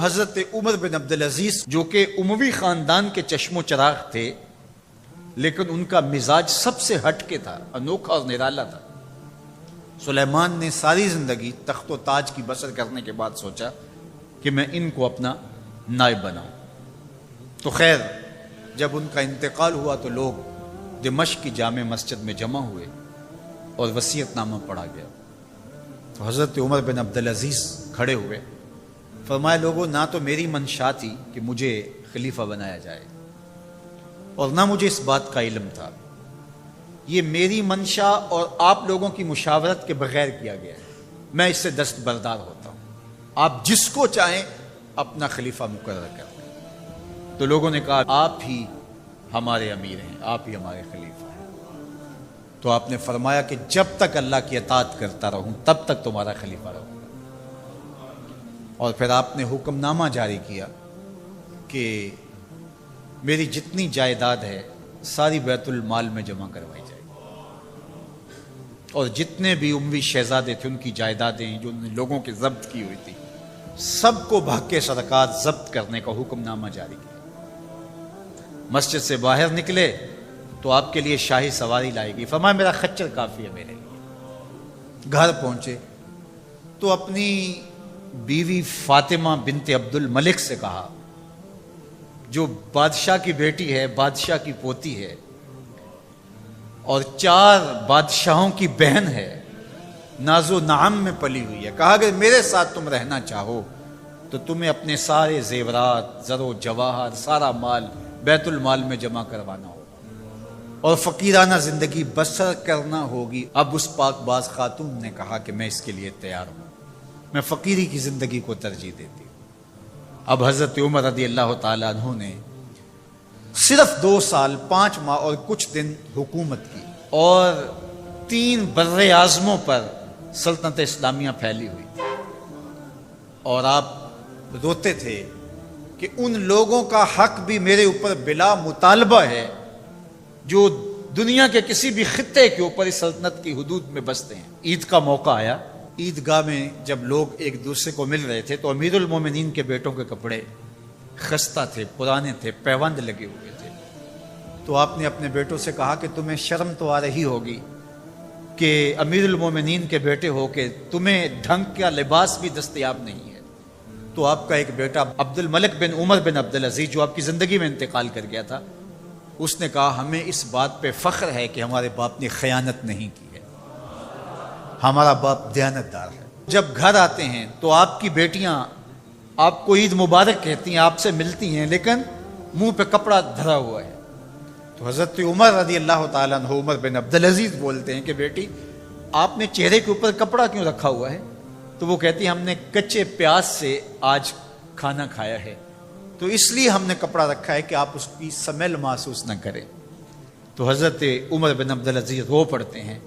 حضرت عمر بن عبدالعزیز جو کہ اموی خاندان کے چشم و چراغ تھے، لیکن ان کا مزاج سب سے ہٹ کے تھا، انوکھا اور نرالا تھا۔ سلیمان نے ساری زندگی تخت و تاج کی بسر کرنے کے بعد سوچا کہ میں ان کو اپنا نائب بناؤں۔ تو خیر، جب ان کا انتقال ہوا تو لوگ دمشق کی جامع مسجد میں جمع ہوئے اور وصیت نامہ پڑھا گیا۔ تو حضرت عمر بن عبدالعزیز کھڑے ہوئے، فرمایا لوگوں، نہ تو میری منشا تھی کہ مجھے خلیفہ بنایا جائے اور نہ مجھے اس بات کا علم تھا، یہ میری منشا اور آپ لوگوں کی مشاورت کے بغیر کیا گیا ہے، میں اس سے دستبردار ہوتا ہوں، آپ جس کو چاہیں اپنا خلیفہ مقرر کر دیں۔ تو لوگوں نے کہا آپ ہی ہمارے امیر ہیں، آپ ہی ہمارے خلیفہ ہیں۔ تو آپ نے فرمایا کہ جب تک اللہ کی اطاعت کرتا رہوں تب تک تمہارا خلیفہ رہوں گا۔ اور پھر آپ نے حکم نامہ جاری کیا کہ میری جتنی جائیداد ہے ساری بیت المال میں جمع کروائی جائے، اور جتنے بھی اموی شہزادے تھے ان کی جائیدادیں جو ان لوگوں کے ضبط کی ہوئی تھی سب کو بھاگ کے سرکار ضبط کرنے کا حکم نامہ جاری کیا۔ مسجد سے باہر نکلے تو آپ کے لیے شاہی سواری لائے گی، فرمایا میرا خچر کافی ہے میرے لیے۔ گھر پہنچے تو اپنی بیوی فاطمہ بنت عبد الملک سے کہا، جو بادشاہ کی بیٹی ہے، بادشاہ کی پوتی ہے اور 4 بادشاہوں کی بہن ہے، ناز و نعم میں پلی ہوئی ہے، کہا کہ میرے ساتھ تم رہنا چاہو تو تمہیں اپنے سارے زیورات، زر و جواہر، سارا مال بیت المال میں جمع کروانا ہوگا اور فقیرانہ زندگی بسر کرنا ہوگی۔ اب اس پاک باز خاتون نے کہا کہ میں اس کے لیے تیار ہوں، میں فقیری کی زندگی کو ترجیح دیتی ہوں۔ اب حضرت عمر رضی اللہ تعالیٰ عنہ نے صرف 2 سال 5 ماہ اور کچھ دن حکومت کی اور 3 بر اعظموں پر سلطنت اسلامیہ پھیلی ہوئی تھی، اور آپ روتے تھے کہ ان لوگوں کا حق بھی میرے اوپر بلا مطالبہ ہے جو دنیا کے کسی بھی خطے کے اوپر اس سلطنت کی حدود میں بستے ہیں۔ عید کا موقع آیا، عیدگاہ میں جب لوگ ایک دوسرے کو مل رہے تھے تو امیر المومنین کے بیٹوں کے کپڑے خستہ تھے، پرانے تھے، پیوند لگے ہوئے تھے۔ تو آپ نے اپنے بیٹوں سے کہا کہ تمہیں شرم تو آ رہی ہوگی کہ امیر المومنین کے بیٹے ہو کے تمہیں ڈھنگ کا لباس بھی دستیاب نہیں ہے۔ تو آپ کا ایک بیٹا عبد الملک بن عمر بن عبدالعزیز جو آپ کی زندگی میں انتقال کر گیا تھا، اس نے کہا ہمیں اس بات پہ فخر ہے کہ ہمارے باپ نے خیانت نہیں کی ہے، ہمارا باپ دیانتدار ہے۔ جب گھر آتے ہیں تو آپ کی بیٹیاں آپ کو عید مبارک کہتی ہیں، آپ سے ملتی ہیں، لیکن منہ پہ کپڑا دھرا ہوا ہے۔ تو حضرت عمر رضی اللہ تعالیٰ عنہ عمر بن عبدالعزیز بولتے ہیں کہ بیٹی آپ نے چہرے کے اوپر کپڑا کیوں رکھا ہوا ہے؟ تو وہ کہتی ہیں ہم نے کچے پیاز سے آج کھانا کھایا ہے تو اس لیے ہم نے کپڑا رکھا ہے کہ آپ اس کی سمیل محسوس نہ کریں۔ تو حضرت عمر بن عبدالعزیز رو پڑتے ہیں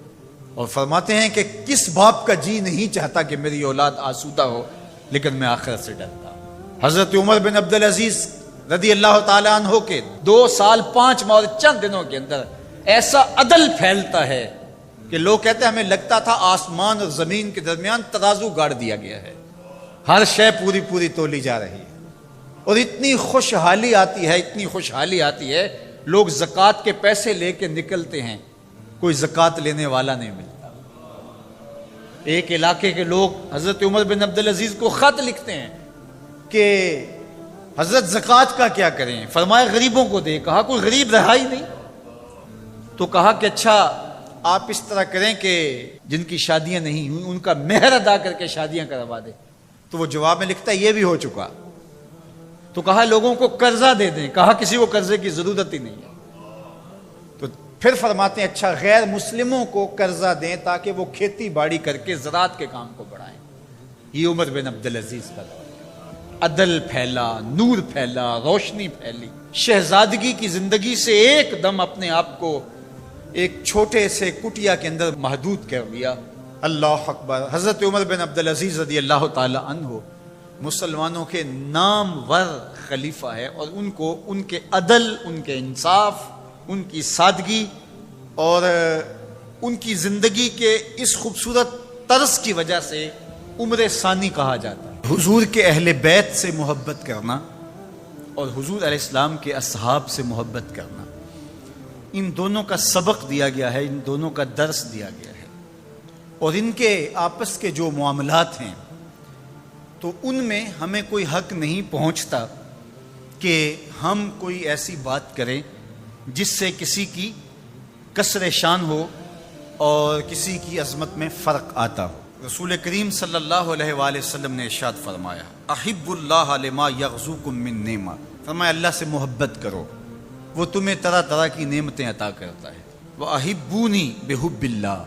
اور فرماتے ہیں کہ کس باپ کا جی نہیں چاہتا کہ میری اولاد آسودہ ہو، لیکن میں آخرت سے ڈرتا ہوں۔ حضرت عمر بن عبدالعزیز رضی اللہ تعالیٰ عنہ کے 2 سال 5 ماہ اور چند دنوں کے اندر ایسا عدل پھیلتا ہے کہ لوگ کہتے ہیں ہمیں لگتا تھا آسمان اور زمین کے درمیان ترازو گاڑ دیا گیا ہے، ہر شے پوری پوری تولی جا رہی ہے، اور اتنی خوشحالی آتی ہے، اتنی خوشحالی آتی ہے، لوگ زکوٰۃ کے پیسے لے کے نکلتے ہیں، کوئی زکوٰۃ لینے والا نہیں ملتا۔ ایک علاقے کے لوگ حضرت عمر بن عبدالعزیز کو خط لکھتے ہیں کہ حضرت زکوٰۃ کا کیا کریں؟ فرمایا غریبوں کو دے۔ کہا کوئی غریب رہا ہی نہیں، تو کہا کہ اچھا آپ اس طرح کریں کہ جن کی شادیاں نہیں ہوئی ان کا مہر ادا کر کے شادیاں کروا دیں۔ تو وہ جواب میں لکھتا ہے یہ بھی ہو چکا۔ تو کہا لوگوں کو قرضہ دے دیں۔ کہا کسی کو قرضے کی ضرورت ہی نہیں ہے۔ تو پھر فرماتے ہیں اچھا غیر مسلموں کو قرضہ دیں تاکہ وہ کھیتی باڑی کر کے زراعت کے کام کو بڑھائیں۔ یہ عمر بن عبدالعزیز کا عدل پھیلا، نور پھیلا، روشنی پھیلی۔ شہزادگی کی زندگی سے ایک دم اپنے آپ کو ایک چھوٹے سے کٹیا کے اندر محدود کر دیا۔ اللہ اکبر۔ حضرت عمر بن عبدالعزیز رضی اللہ تعالی عنہ مسلمانوں کے نامور خلیفہ ہے، اور ان کو ان کے عدل، ان کے انصاف، ان کی سادگی اور ان کی زندگی کے اس خوبصورت طرز کی وجہ سے عمر ثانی کہا جاتا ہے۔ حضور کے اہل بیت سے محبت کرنا اور حضور علیہ السلام کے اصحاب سے محبت کرنا، ان دونوں کا سبق دیا گیا ہے، ان دونوں کا درس دیا گیا ہے، اور ان کے آپس کے جو معاملات ہیں تو ان میں ہمیں کوئی حق نہیں پہنچتا کہ ہم کوئی ایسی بات کریں جس سے کسی کی کسر شان ہو اور کسی کی عظمت میں فرق آتا ہو۔ رسول کریم صلی اللہ علیہ وآلہ وسلم نے ارشاد فرمایا، احب اللہ لما یغزوکم من نعمہ، فرمایا اللہ سے محبت کرو، وہ تمہیں طرح طرح کی نعمتیں عطا کرتا ہے۔ وَأَحِبُّونِي بِحُبِّ اللَّهِ،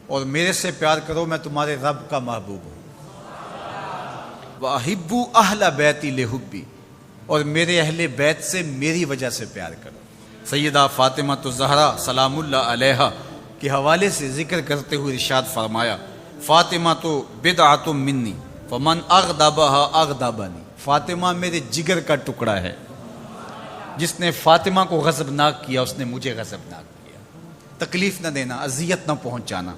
اور میرے سے پیار کرو، میں تمہارے رب کا محبوب ہوں۔ وَأَحِبُّوا أَهْلَ بَيْتِي لِحُبِّي، اور میرے اہل بیت سے میری وجہ سے پیار کرو۔ سیدہ فاطمہ الزہرا سلام اللہ علیہا کے حوالے سے ذکر کرتے ہوئے ارشاد فرمایا، فاطمہ تو بدعۃ منی فمن اغضبها اغضبنی، فاطمہ میرے جگر کا ٹکڑا ہے، جس نے فاطمہ کو غضبناک کیا اس نے مجھے غضبناک کیا۔ تکلیف نہ دینا، اذیت نہ پہنچانا،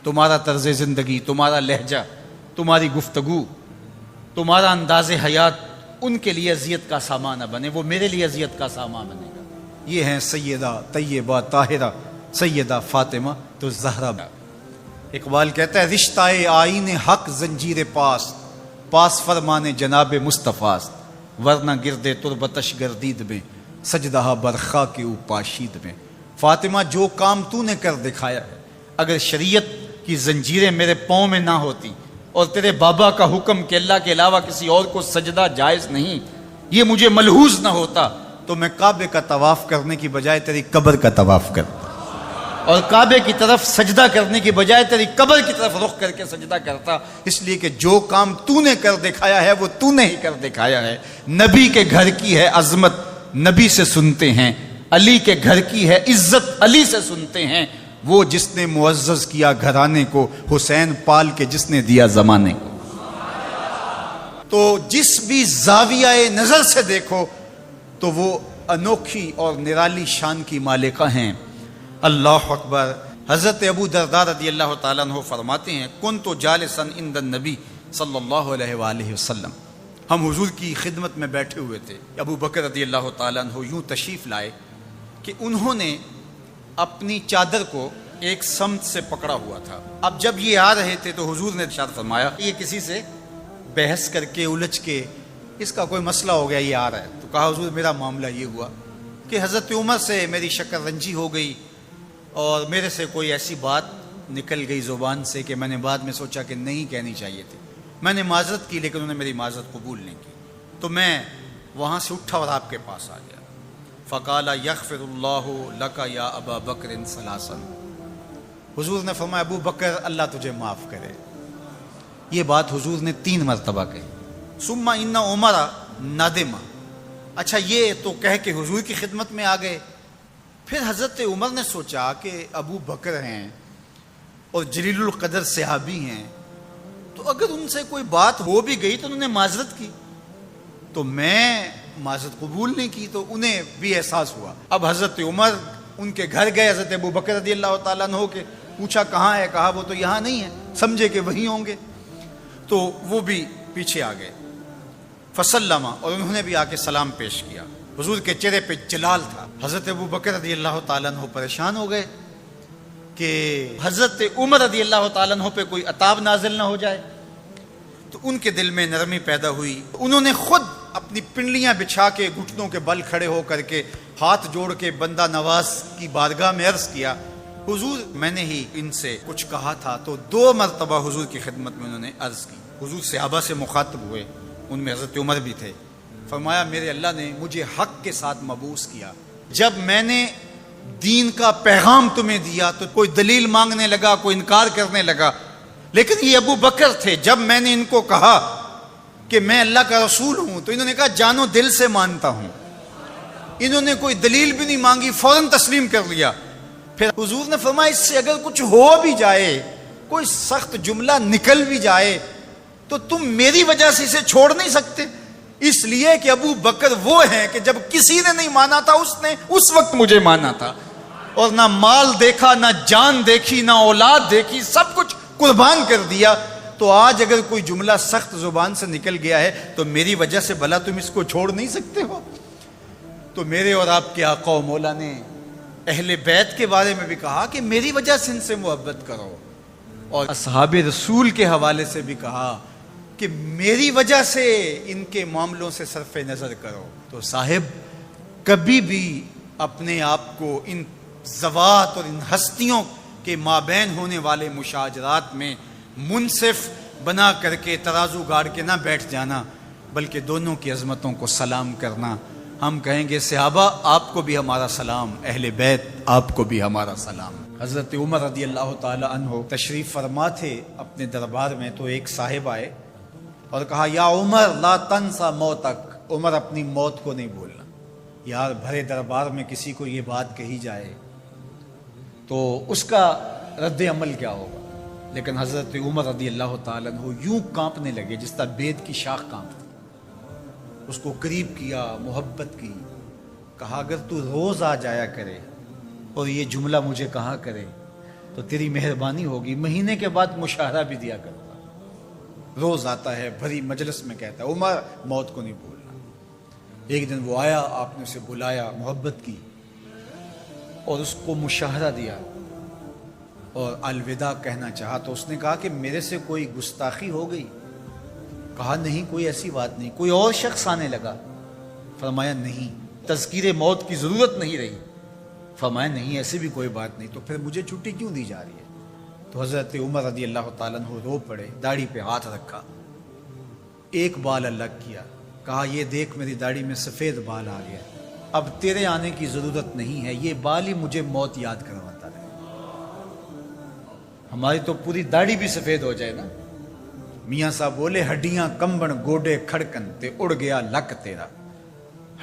تمہارا طرز زندگی، تمہارا لہجہ، تمہاری گفتگو، تمہارا انداز حیات ان کے لیے اذیت کا سامان نہ بنے، وہ میرے لیے اذیت کا سامان بنے گا۔ یہ ہیں سیدہ طیبہ طاہرہ سیدہ فاطمہ تو زہرا۔ اقبال کہتا ہے، رشتہ آئین حق زنجیر پاس فرمانے جناب مصطفیٰ، ورنہ گردے تربتش گردید میں سجدہ برخا کے اوپاشید میں۔ فاطمہ جو کام تو نے کر دکھایا ہے، اگر شریعت کی زنجیریں میرے پاؤں میں نہ ہوتی اور تیرے بابا کا حکم کہ اللہ کے علاوہ کسی اور کو سجدہ جائز نہیں، یہ مجھے ملحوظ نہ ہوتا تو میں کعبے کا طواف کرنے کی بجائے تیری قبر کا طواف کرتا، اور کعبے کی طرف سجدہ کرنے کی بجائے تیری قبر کی طرف رخ کر کے سجدہ کرتا، اس لیے کہ جو کام تو نے کر دکھایا ہے وہ تو نے ہی کر دکھایا ہے۔ نبی کے گھر کی ہے عظمت، نبی سے سنتے ہیں، علی کے گھر کی ہے عزت، علی سے سنتے ہیں، وہ جس نے معزز کیا گھرانے کو، حسین پال کے جس نے دیا زمانے کو۔ تو جس بھی زاویہ نظر سے دیکھو تو وہ انوکھی اور نرالی شان کی مالکہ ہیں۔ اللہ اکبر۔ حضرت ابو درداء رضی اللہ تعالیٰ عنہ فرماتے ہیں، کنت جالسا عند النبی صلی اللہ علیہ وآلہ وسلم، ہم حضور کی خدمت میں بیٹھے ہوئے تھے، ابو بکر رضی اللہ تعالیٰ عنہ یوں تشریف لائے کہ انہوں نے اپنی چادر کو ایک سمت سے پکڑا ہوا تھا۔ اب جب یہ آ رہے تھے تو حضور نے ارشاد فرمایا، یہ کسی سے بحث کر کے الجھ کے اس کا کوئی مسئلہ ہو گیا، یہ آ رہا ہے، تو کہا حضور میرا معاملہ یہ ہوا کہ حضرت عمر سے میری شکر رنجی ہو گئی اور میرے سے کوئی ایسی بات نکل گئی زبان سے کہ میں نے بعد میں سوچا کہ نہیں کہنی چاہیے تھی، میں نے معذرت کی لیکن انہوں نے میری معذرت قبول نہیں کی، تو میں وہاں سے اٹھا اور آپ کے پاس آ گیا۔ فقال یغفر اللہ لک یا ابا بکر ثلاثا، حضور نے فرمایا ابو بکر اللہ تجھے معاف کرے، یہ بات حضور نے 3 مرتبہ کہی۔ ثم ان عمر ندم، اچھا یہ تو کہہ کے حضور کی خدمت میں آ گئے، پھر حضرت عمر نے سوچا کہ ابو بکر ہیں اور جلیل القدر صحابی ہیں، تو اگر ان سے کوئی بات ہو بھی گئی تو انہوں نے معذرت کی، تو میں معذرت قبول نہیں کی، تو انہیں بھی احساس ہوا۔ اب حضرت عمر ان کے گھر گئے، حضرت ابو بکر رضی اللہ تعالیٰ عنہ کے پوچھا کہاں ہے، کہا وہ تو یہاں نہیں ہے، سمجھے کہ وہیں ہوں گے، تو وہ بھی پیچھے آ گئے۔ فسلم، اور انہوں نے بھی آ کے سلام پیش کیا، حضور کے چہرے پہ جلال تھا۔ حضرت ابو بکر رضی اللہ تعالیٰ عنہ پریشان ہو گئے کہ حضرت عمر رضی اللہ تعالیٰ عنہ پہ کوئی عذاب نازل نہ ہو جائے، تو ان کے دل میں نرمی پیدا ہوئی، انہوں نے خود اپنی پنڈلیاں بچھا کے گھٹنوں کے بل کھڑے ہو کر کے ہاتھ جوڑ کے بندہ نواز کی بارگاہ میں عرض کیا، حضور میں نے ہی ان سے کچھ کہا تھا، تو 2 مرتبہ حضور کی خدمت میں انہوں نے عرض کی۔ حضور صحابہ سے مخاطب ہوئے، ان میں حضرت عمر بھی تھے، فرمایا میرے اللہ نے مجھے حق کے ساتھ مبعوث کیا، جب میں نے دین کا پیغام تمہیں دیا تو کوئی دلیل مانگنے لگا، کوئی انکار کرنے لگا، لیکن یہ ابو بکر تھے، جب میں نے ان کو کہا کہ میں اللہ کا رسول ہوں تو انہوں نے کہا جانو دل سے مانتا ہوں، انہوں نے کوئی دلیل بھی نہیں مانگی، فوراً تسلیم کر لیا۔ پھر حضور نے فرمایا اس سے اگر کچھ ہو بھی جائے، کوئی سخت جملہ نکل بھی جائے، تو تم میری وجہ سے اسے چھوڑ نہیں سکتے، اس لیے کہ ابو بکر وہ ہیں کہ جب کسی نے نہیں مانا تھا اس نے اس وقت مجھے مانا تھا، اور نہ مال دیکھا، نہ جان دیکھی، نہ اولاد دیکھی، سب کچھ قربان کر دیا، تو آج اگر کوئی جملہ سخت زبان سے نکل گیا ہے تو میری وجہ سے بھلا تم اس کو چھوڑ نہیں سکتے ہو؟ تو میرے اور آپ کے آقا و مولا نے اہل بیت کے بارے میں بھی کہا کہ میری وجہ سے ان سے محبت کرو، اور اصحاب رسول کے حوالے سے بھی کہا کہ میری وجہ سے ان کے معاملوں سے صرف نظر کرو۔ تو صاحب کبھی بھی اپنے آپ کو ان ذوات اور ان ہستیوں کے مابین ہونے والے مشاجرات میں منصف بنا کر کے ترازو گاڑ کے نہ بیٹھ جانا، بلکہ دونوں کی عظمتوں کو سلام کرنا۔ ہم کہیں گے صحابہ آپ کو بھی ہمارا سلام، اہل بیت آپ کو بھی ہمارا سلام۔ حضرت عمر رضی اللہ تعالی عنہ تشریف فرما تھے اپنے دربار میں، تو ایک صاحب آئے اور کہا یا عمر لا تنسا موتک، عمر اپنی موت کو نہیں بھولنا۔ یار بھرے دربار میں کسی کو یہ بات کہی جائے تو اس کا رد عمل کیا ہوگا؟ لیکن حضرت عمر رضی اللہ تعالیٰ عنہ یوں کانپنے لگے جس طرح بید کی شاخ کانپتی۔ اس کو قریب کیا، محبت کی، کہا اگر تو روز آ جایا کرے اور یہ جملہ مجھے کہا کرے تو تیری مہربانی ہوگی، مہینے کے بعد مشاہرہ بھی دیا کرتا۔ روز آتا ہے، بھری مجلس میں کہتا ہے عمر موت کو نہیں بھولنا۔ ایک دن وہ آیا، آپ نے اسے بلایا، محبت کی اور اس کو مشاہرہ دیا اور الوداع کہنا چاہا، تو اس نے کہا کہ میرے سے کوئی گستاخی ہو گئی؟ کہا نہیں، کوئی ایسی بات نہیں۔ کوئی اور شخص آنے لگا؟ فرمایا نہیں۔ تذکیر موت کی ضرورت نہیں رہی؟ فرمایا نہیں، ایسی بھی کوئی بات نہیں۔ تو پھر مجھے چھٹی کیوں دی جا رہی ہے؟ تو حضرت عمر رضی اللہ تعالیٰ عنہ رو پڑے، داڑھی پہ ہاتھ رکھا، ایک بال الگ کیا، کہا یہ دیکھ میری داڑھی میں سفید بال آ گیا، اب تیرے آنے کی ضرورت نہیں ہے، یہ بال ہی مجھے موت یاد کرواتا ہے۔ ہماری تو پوری داڑھی بھی سفید ہو جائے نا۔ میاں صاحب بولے ہڈیاں کمبن گوڈے کھڑکن تے اڑ گیا لک تیرا،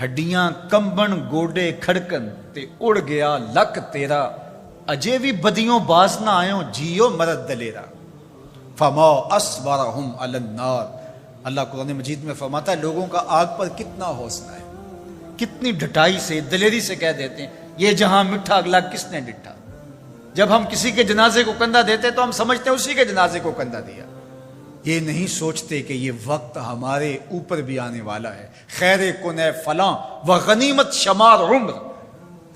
ہڈیاں کمبن گوڈے کھڑکن تے اڑ گیا لک تیرا، اجے بھی بدیوں باز نہ آئوں جیو مرد دلیرا، فما اصبرہم علی النار۔ اللہ قرآن مجید میں فرماتا ہے لوگوں کا آگ پر کتنا حوصلہ ہے، کتنی ڈٹائی سے، دلیری سے کہہ دیتے ہیں یہ جہاں مٹھا اگلا کس نے ڈٹھا۔ جب ہم کسی کے جنازے کو کندھا دیتے تو ہم سمجھتے ہیں اسی کے جنازے کو کندھا دیا، یہ نہیں سوچتے کہ یہ وقت ہمارے اوپر بھی آنے والا ہے۔ خیر کن فلاں و غنیمت شمار عمر،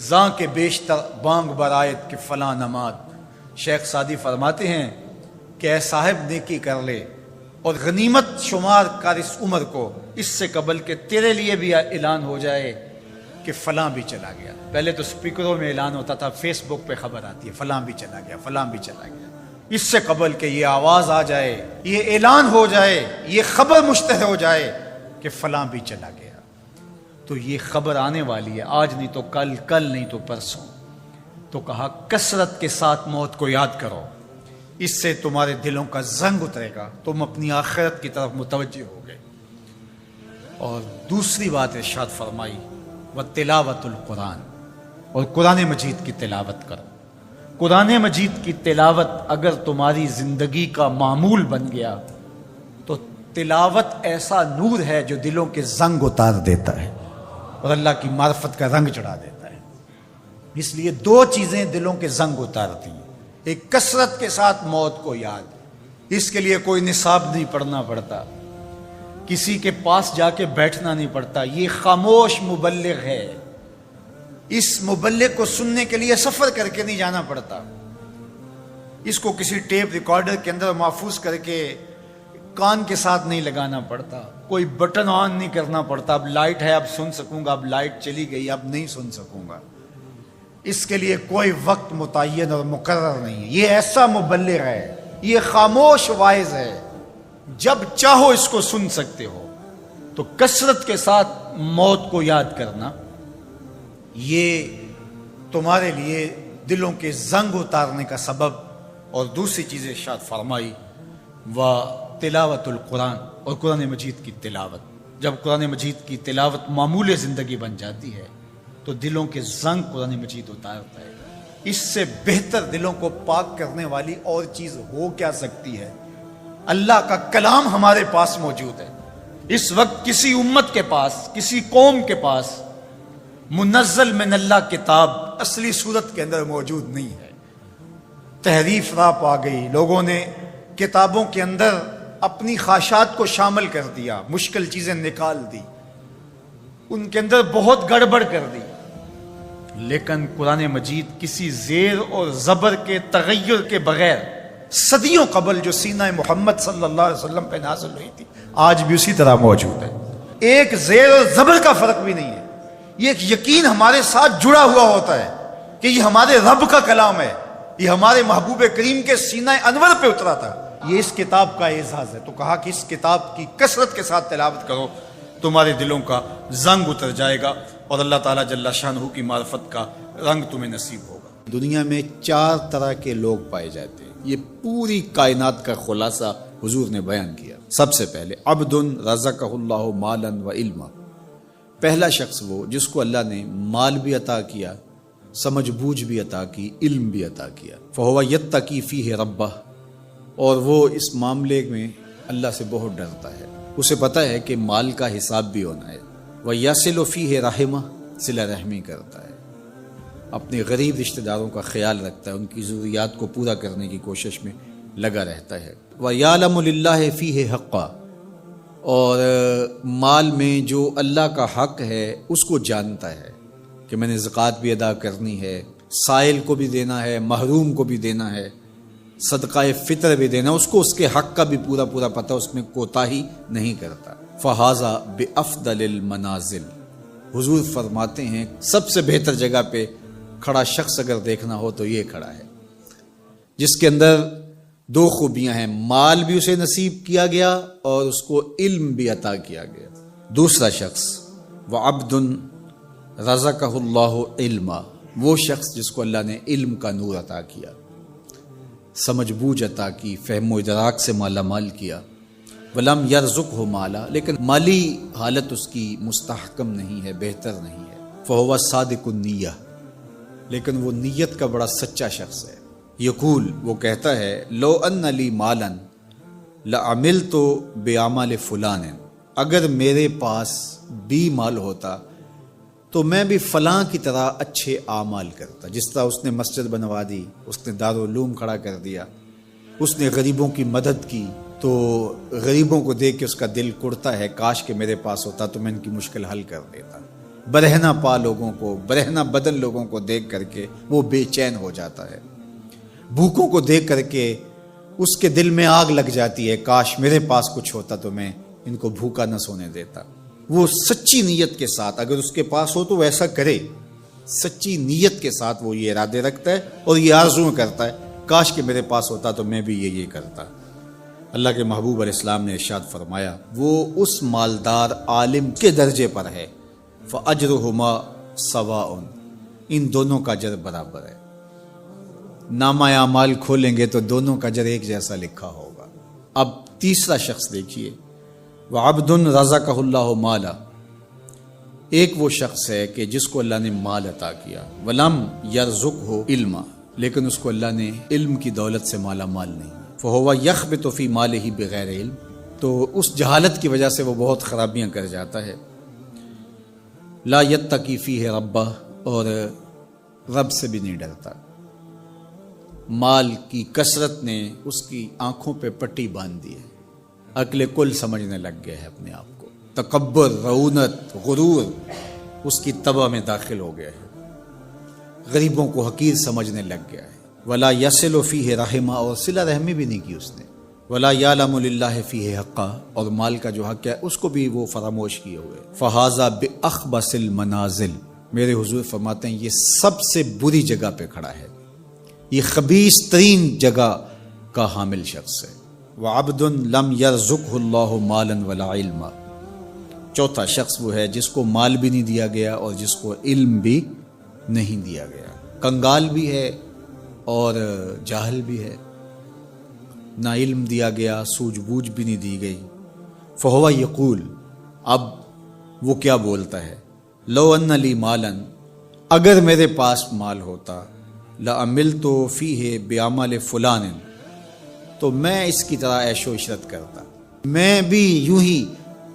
زاں کے بیشتر بانگ برایت کے فلاں نماد۔ شیخ سعدی فرماتے ہیں کہ اے صاحب نیکی کر لے اور غنیمت شمار کر اس عمر کو، اس سے قبل کہ تیرے لیے بھی اعلان ہو جائے کہ فلاں بھی چلا گیا۔ پہلے تو سپیکروں میں اعلان ہوتا تھا، فیس بک پہ خبر آتی ہے فلاں بھی چلا گیا، فلاں بھی چلا گیا۔ اس سے قبل کہ یہ آواز آ جائے، یہ اعلان ہو جائے، یہ خبر مشتہر ہو جائے کہ فلاں بھی چلا گیا، تو یہ خبر آنے والی ہے، آج نہیں تو کل، کل نہیں تو پرسوں۔ تو کہا کثرت کے ساتھ موت کو یاد کرو، اس سے تمہارے دلوں کا زنگ اترے گا، تم اپنی آخرت کی طرف متوجہ ہو گئے۔ اور دوسری بات ارشاد فرمائی وَتِلَاوَةُ الْقُرْآنِ، اور قرآن مجید کی تلاوت کرو۔ قرآن مجید کی تلاوت اگر تمہاری زندگی کا معمول بن گیا تو تلاوت ایسا نور ہے جو دلوں کے زنگ اتار دیتا ہے اور اللہ کی معرفت کا رنگ چڑھا دیتا ہے۔ اس لیے دو چیزیں دلوں کے زنگ اتارتی ہیں، ایک کثرت کے ساتھ موت کو یاد، اس کے لیے کوئی نصاب نہیں پڑھنا پڑتا، کسی کے پاس جا کے بیٹھنا نہیں پڑتا، یہ خاموش مبلغ ہے، اس مبلغ کو سننے کے لیے سفر کر کے نہیں جانا پڑتا، اس کو کسی ٹیپ ریکارڈر کے اندر محفوظ کر کے کان کے ساتھ نہیں لگانا پڑتا، کوئی بٹن آن نہیں کرنا پڑتا، اب لائٹ ہے اب سن سکوں گا، اب لائٹ چلی گئی اب نہیں سن سکوں گا، اس کے لیے کوئی وقت متعین اور مقرر نہیں ہے۔ یہ ایسا مبلغ ہے، یہ خاموش واعظ ہے، جب چاہو اس کو سن سکتے ہو۔ تو کثرت کے ساتھ موت کو یاد کرنا یہ تمہارے لیے دلوں کے زنگ اتارنے کا سبب۔ اور دوسری چیز ارشاد فرمائی وَتِلَاوَةُ الْقُرْآنِ، اور قرآن مجید کی تلاوت۔ جب قرآن مجید کی تلاوت معمول زندگی بن جاتی ہے تو دلوں کے زنگ قرآن مجید اتارتا ہے۔ اس سے بہتر دلوں کو پاک کرنے والی اور چیز ہو کیا سکتی ہے؟ اللہ کا کلام ہمارے پاس موجود ہے۔ اس وقت کسی امت کے پاس، کسی قوم کے پاس منزل من اللہ کتاب اصلی صورت کے اندر موجود نہیں ہے۔ تحریف راہ پا گئی، لوگوں نے کتابوں کے اندر اپنی خواہشات کو شامل کر دیا، مشکل چیزیں نکال دی، ان کے اندر بہت گڑبڑ کر دی، لیکن قرآن مجید کسی زیر اور زبر کے تغیر کے بغیر صدیوں قبل جو سینہ محمد صلی اللہ علیہ وسلم پہ نازل ہوئی تھی آج بھی اسی طرح موجود ہے۔ ایک زیر اور زبر کا فرق بھی نہیں ہے، یہ ایک یقین ہمارے ساتھ جڑا ہوا ہوتا ہے کہ یہ ہمارے رب کا کلام ہے، یہ ہمارے محبوب کریم کے سینہ انور پہ اترا تھا، یہ اس کتاب کا اعزاز ہے۔ تو کہا کہ اس کتاب کی کثرت کے ساتھ تلاوت کرو، تمہارے دلوں کا زنگ اتر جائے گا اور اللہ تعالیٰ جل شانہ کی معرفت کا رنگ تمہیں نصیب ہوگا۔ دنیا میں 4 طرح کے لوگ پائے جاتے ہیں، یہ پوری کائنات کا خلاصہ حضور نے بیان کیا۔ سب سے پہلے عبد رزقہ اللہ مالا و علما، پہلا شخص وہ جس کو اللہ نے مال بھی عطا کیا، سمجھ بوجھ بھی عطا کی، علم بھی عطا کیا۔ فہو یتقی فیہ ربہ، اور وہ اس معاملے میں اللہ سے بہت ڈرتا ہے، اسے پتہ ہے کہ مال کا حساب بھی ہونا ہے۔ وَيَصِلُ فِيهِ رَحِمَةً، صلہ رحمی کرتا ہے، اپنے غریب رشتہ داروں کا خیال رکھتا ہے، ان کی ضروریات کو پورا کرنے کی کوشش میں لگا رہتا ہے۔ وَيَعْلَمُ لِلَّهِ فِيهِ حَقًّا، اور مال میں جو اللہ کا حق ہے اس کو جانتا ہے کہ میں نے زکوٰۃ بھی ادا کرنی ہے، سائل کو بھی دینا ہے، محروم کو بھی دینا ہے، صدقہ فطر بھی دینا، اس کو اس کے حق کا بھی پورا پورا پتہ، اس میں کوتاہی نہیں کرتا۔ فَهَذَا بِأَفْضَلِ الْمَنَازِلِ، حضور فرماتے ہیں سب سے بہتر جگہ پہ کھڑا شخص اگر دیکھنا ہو تو یہ کھڑا ہے، جس کے اندر 2 خوبیاں ہیں، مال بھی اسے نصیب کیا گیا اور اس کو علم بھی عطا کیا گیا۔ دوسرا شخص وَعَبْدٌ رَزَقَهُ اللَّهُ عِلْمًا، وہ شخص جس کو اللہ نے علم کا نور عطا کیا، سمجھ بوجھ عطا کی، فہم و ادراک سے مالا مال کیا۔ وَلَمْ يَرْزُقْهُ مَالًا، لیکن مالی حالت اس کی مستحکم نہیں ہے، بہتر نہیں ہے۔ فَهُوَ صَادِقُ النِّيَّةِ، لیکن وہ نیت کا بڑا سچا شخص ہے۔ یقول، وہ کہتا ہے لو ان لی مالا لعملت بعمل فلان، اگر میرے پاس بھی مال ہوتا تو میں بھی فلاں کی طرح اچھے اعمال کرتا۔ جس طرح اس نے مسجد بنوا دی، اس نے دارالعلوم کھڑا کر دیا، اس نے غریبوں کی مدد کی، تو غریبوں کو دیکھ کے اس کا دل کڑتا ہے، کاش کہ میرے پاس ہوتا تو میں ان کی مشکل حل کر دیتا۔ برہنہ پا لوگوں کو، برہنہ بدن لوگوں کو دیکھ کر کے وہ بے چین ہو جاتا ہے، بھوکوں کو دیکھ کر کے اس کے دل میں آگ لگ جاتی ہے، کاش میرے پاس کچھ ہوتا تو میں ان کو بھوکا نہ سونے دیتا۔ وہ سچی نیت کے ساتھ، اگر اس کے پاس ہو تو وہ ایسا کرے، سچی نیت کے ساتھ وہ یہ ارادے رکھتا ہے اور یہ آرزو کرتا ہے، کاش کہ میرے پاس ہوتا تو میں بھی یہ کرتا۔ اللہ کے محبوب علیہ السلام نے ارشاد فرمایا وہ اس مالدار عالم کے درجے پر ہے، فَأَجْرُهُمَا سَوَاءٌ، ان دونوں کا اجر برابر ہے۔ نامہ اعمال کھولیں گے تو دونوں کا اجر ایک جیسا لکھا ہوگا۔ اب تیسرا شخص دیکھیے، وَعَبْدٌ رَزَقَهُ اللَّهُ مَالًا، ایک وہ شخص ہے کہ جس کو اللہ نے مال عطا کیا، وَلَمْ يَرْزُقْهُ عِلْمًا، لیکن اس کو اللہ نے علم کی دولت سے مالا مال نہیں۔ فَهُوَ يَخْبِطُ فِي مَالِهِ بِغَيْرِ عِلْم، تو اس جہالت کی وجہ سے وہ بہت خرابیاں کر جاتا ہے۔ لا يتقی فیہ ربہ، اور رب سے بھی نہیں ڈرتا۔ مال کی کثرت نے اس کی آنکھوں پہ پٹی باندھ دی ہے، عقل کل سمجھنے لگ گیا ہے اپنے آپ کو، تکبر، رعونت، غرور اس کی طبع میں داخل ہو گیا ہے، غریبوں کو حقیر سمجھنے لگ گیا ہے۔ ولا یصل فیہ رحمہ، اور صلہ رحمی بھی نہیں کی اس نے۔ ولا یعلم للہ فیہ حقا، اور مال کا جو حق ہے اس کو بھی وہ فراموش کیے ہوئے۔ فہذا باخبث المنازل، میرے حضور فرماتے ہیں یہ سب سے بری جگہ پہ کھڑا ہے، یہ خبیث ترین جگہ کا حامل شخص ہے۔ وعبد لم یرزقہ اللہ مالا ولا علما، چوتھا شخص وہ ہے جس کو مال بھی نہیں دیا گیا اور جس کو علم بھی نہیں دیا گیا، کنگال بھی ہے اور جاہل بھی ہے، نہ علم دیا گیا، سوجھ بوجھ بھی نہیں دی گئی۔ فہو یقول، اب وہ کیا بولتا ہے، لو ان لی مالا، اگر میرے پاس مال ہوتا، لعملت فیہ بعمل فلان، تو میں اس کی طرح عیش و عشرت کرتا، میں بھی یوں ہی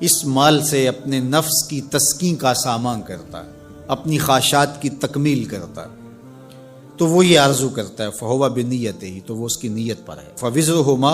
اس مال سے اپنے نفس کی تسکین کا سامان کرتا، اپنی خواہشات کی تکمیل کرتا۔ تو وہ یہ آرزو کرتا ہے، فہو بنیتہ، تو وہ اس کی نیت پر ہے۔ فوزرہما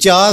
4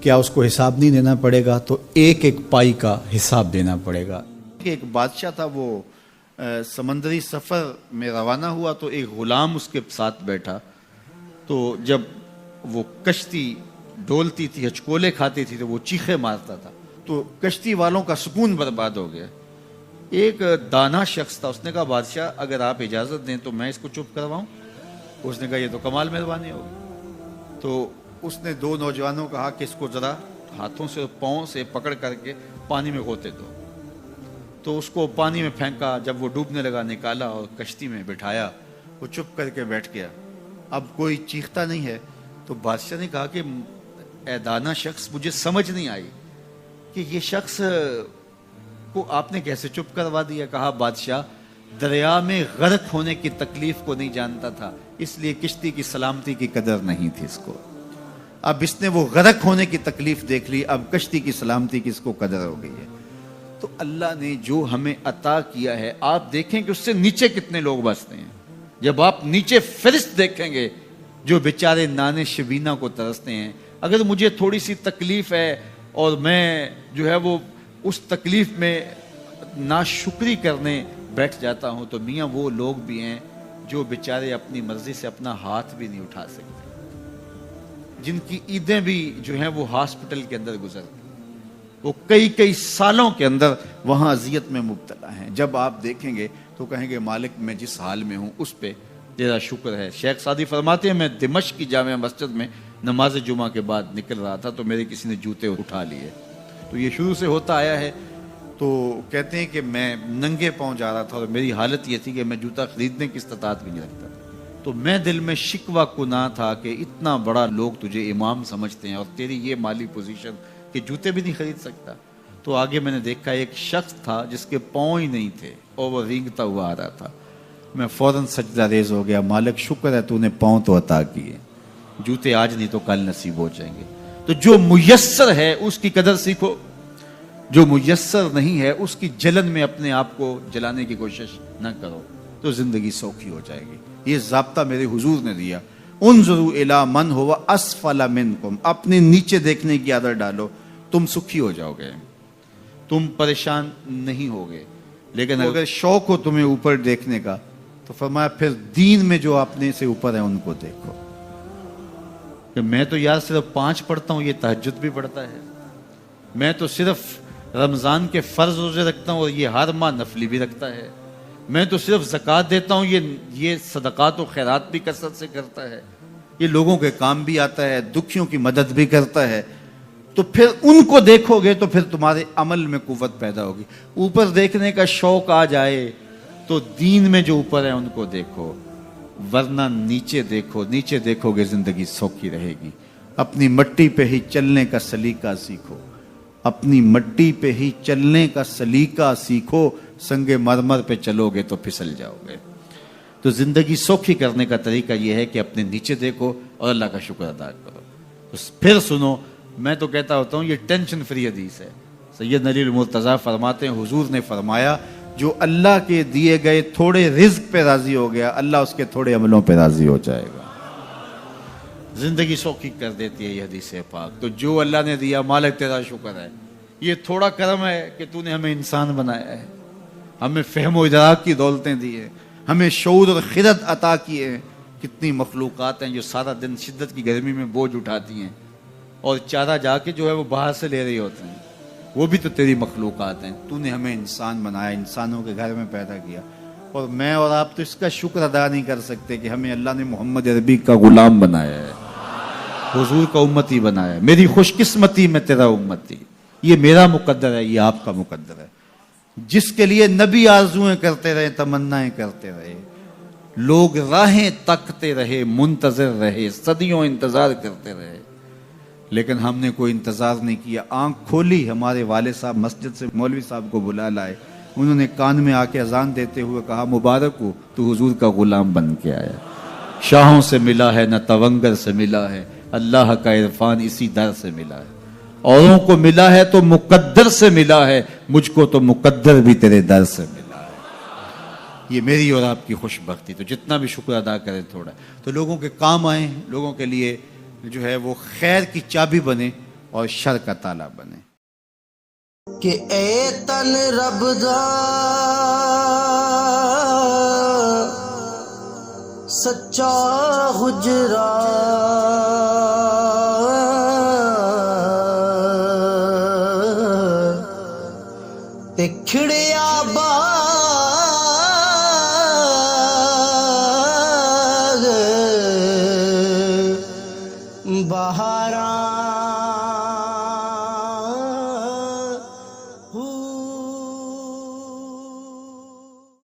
کیا اس کو حساب نہیں دینا پڑے گا؟ تو ایک ایک پائی کا حساب دینا پڑے گا. ایک بادشاہ تھا، وہ سمندری سفر میں روانہ ہوا تو ایک غلام اس کے ساتھ بیٹھا. تو جب وہ کشتی ڈولتی تھی، ہچکولے کھاتی تھی تو وہ چیخے مارتا تھا، تو کشتی والوں کا سکون برباد ہو گیا. ایک دانا شخص تھا، اس نے کہا بادشاہ اگر آپ اجازت دیں تو میں اس کو چپ کرواؤں. اس نے کہا یہ تو کمال مہربانی ہوگی. تو اس نے دو نوجوانوں کو کہا کہ اس کو ذرا ہاتھوں سے پاؤں سے پکڑ کر کے پانی میں غوطے دو. تو اس کو پانی میں پھینکا، جب وہ ڈوبنے لگا نکالا اور کشتی میں بٹھایا. وہ چپ کر کے بیٹھ گیا، اب کوئی چیختا نہیں ہے. تو بادشاہ نے کہا کہ اے دانا شخص، مجھے سمجھ نہیں آئی کہ یہ شخص کو آپ نے کیسے چپ کروا دیا. کہا بادشاہ دریا میں غرق ہونے کی تکلیف کو نہیں جانتا تھا، اس لیے کشتی کی سلامتی کی قدر نہیں تھی اس کو. اب اس نے وہ غرق ہونے کی تکلیف دیکھ لی، اب کشتی کی سلامتی کی اس کو قدر ہو گئی ہے. تو اللہ نے جو ہمیں عطا کیا ہے، آپ دیکھیں کہ اس سے نیچے کتنے لوگ بستے ہیں. جب آپ نیچے فرشت دیکھیں گے جو بیچارے نانے شبینہ کو ترستے ہیں. اگر مجھے تھوڑی سی تکلیف ہے اور میں جو ہے وہ اس تکلیف میں ناشکری کرنے بیٹھ جاتا ہوں، تو میاں وہ لوگ بھی ہیں جو بیچارے اپنی مرضی سے اپنا ہاتھ بھی نہیں اٹھا سکتے، جن کی عیدیں بھی جو ہیں وہ ہاسپٹل کے اندر گزرتی، وہ کئی سالوں کے اندر وہاں اذیت میں مبتلا ہیں. جب آپ دیکھیں گے تو کہیں گے مالک میں جس حال میں ہوں اس پہ تیرا شکر ہے. شیخ سعدی فرماتے ہیں میں دمشق کی جامع مسجد میں نماز جمعہ کے بعد نکل رہا تھا تو میرے کسی نے جوتے اٹھا لیے. تو یہ شروع سے ہوتا آیا ہے. تو کہتے ہیں کہ میں ننگے پاؤں جا رہا تھا اور میری حالت یہ تھی کہ میں جوتا خریدنے کی استطاعت بھی نہیں رکھتا. تو میں دل میں شکوہ کنا تھا کہ اتنا بڑا لوگ تجھے امام سمجھتے ہیں اور تیری یہ مالی پوزیشن کہ جوتے بھی نہیں خرید سکتا. تو آگے میں نے دیکھا ایک شخص تھا جس کے پاؤں ہی نہیں تھے اور وہ رینگتا ہوا آ رہا تھا. میں فوراً سجدہ ریز ہو گیا، مالک شکر ہے تو نے پاؤں تو عطا کیے، جوتے آج نہیں تو کل نصیب ہو جائیں گے. تو جو میسر ہے اس کی قدر سیکھو، جو میسر نہیں ہے اس کی جلن میں اپنے آپ کو جلانے کی کوشش نہ کرو، تو زندگی سوکھی ہو جائے گی. یہ ضابطہ میرے حضور نے دیا. انظروا الی من هو اسفل منکم، اپنے نیچے دیکھنے کی عادت ڈالو، تم سکھی ہو جاؤ گے، تم پریشان نہیں ہوگے. لیکن اگر شوق ہو تمہیں اوپر دیکھنے کا تو فرمایا پھر دین میں جو اپنے سے اوپر ہیں ان کو دیکھو. کہ میں تو یار صرف 5 پڑھتا ہوں، یہ تہجد بھی پڑھتا ہے. میں تو صرف رمضان کے فرض روزے رکھتا ہوں اور یہ ہر ماہ نفلی بھی رکھتا ہے. میں تو صرف زکوٰۃ دیتا ہوں، یہ صدقات و خیرات بھی کثرت سے کرتا ہے. یہ لوگوں کے کام بھی آتا ہے، دکھیوں کی مدد بھی کرتا ہے. تو پھر ان کو دیکھو گے تو پھر تمہارے عمل میں قوت پیدا ہوگی. اوپر دیکھنے کا شوق آ جائے تو دین میں جو اوپر ہے ان کو دیکھو، ورنہ نیچے دیکھو. نیچے دیکھو گے زندگی سوکھی رہے گی. اپنی مٹی پہ ہی چلنے کا سلیقہ سیکھو، اپنی مٹی پہ ہی چلنے کا سلیقہ سیکھو. سنگ مرمر پہ چلو گے تو پھسل جاؤ گے. تو زندگی سوکھی کرنے کا طریقہ یہ ہے کہ اپنے نیچے دیکھو اور اللہ کا شکر ادا کرو. تو پھر سنو، میں تو کہتا ہوتا ہوں یہ ٹینشن فری حدیث ہے. سید علی المرتضیٰ فرماتے ہیں حضور نے فرمایا جو اللہ کے دیے گئے تھوڑے رزق پہ راضی ہو گیا، اللہ اس کے تھوڑے عملوں پہ راضی ہو جائے گا. زندگی سوکھی کر دیتی ہے یہ حدیث پاک. تو جو اللہ نے دیا مالک تیرا شکر ہے. یہ تھوڑا کرم ہے کہ تو نے ہمیں انسان بنایا ہے، ہمیں فہم و ادراک کی دولتیں دی ہیں، ہمیں شعور اور خرد عطا کیے ہیں. کتنی مخلوقات ہیں جو سارا دن شدت کی گرمی میں بوجھ اٹھاتی ہیں اور چارہ جا کے جو ہے وہ باہر سے لے رہی ہوتے ہیں. وہ بھی تو تیری مخلوقات ہیں. تو نے ہمیں انسان بنایا، انسانوں کے گھر میں پیدا کیا. اور میں اور آپ تو اس کا شکر ادا نہیں کر سکتے کہ ہمیں اللہ نے محمد عربی کا غلام بنایا ہے، حضور کا امتی بنایا ہے. میری خوش قسمتی میں تیرا امتی. یہ میرا مقدر ہے، یہ آپ کا مقدر ہے. جس کے لیے نبی آرزویں کرتے رہے، تمنائیں کرتے رہے، لوگ راہیں تکتے رہے، منتظر رہے، صدیوں انتظار کرتے رہے، لیکن ہم نے کوئی انتظار نہیں کیا. آنکھ کھولی، ہمارے والد صاحب مسجد سے مولوی صاحب کو بلا لائے. انہوں نے کان میں آ کے اذان دیتے ہوئے کہا مبارک ہو، تو حضور کا غلام بن کے آیا. شاہوں سے ملا ہے نہ تونگر سے ملا ہے، اللہ کا عرفان اسی در سے ملا ہے. اوروں کو ملا ہے تو مقدر سے ملا ہے، مجھ کو تو مقدر بھی تیرے در سے ملا ہے. یہ میری اور آپ کی خوش بختی. تو جتنا بھی شکر ادا کریں تھوڑا، تو لوگوں کے کام آئیں، لوگوں کے لیے جو ہے وہ خیر کی چابی بنے اور شر کا تالا بنے۔ کہ اے تن رب دا سچا حجرا تے کھڑیا با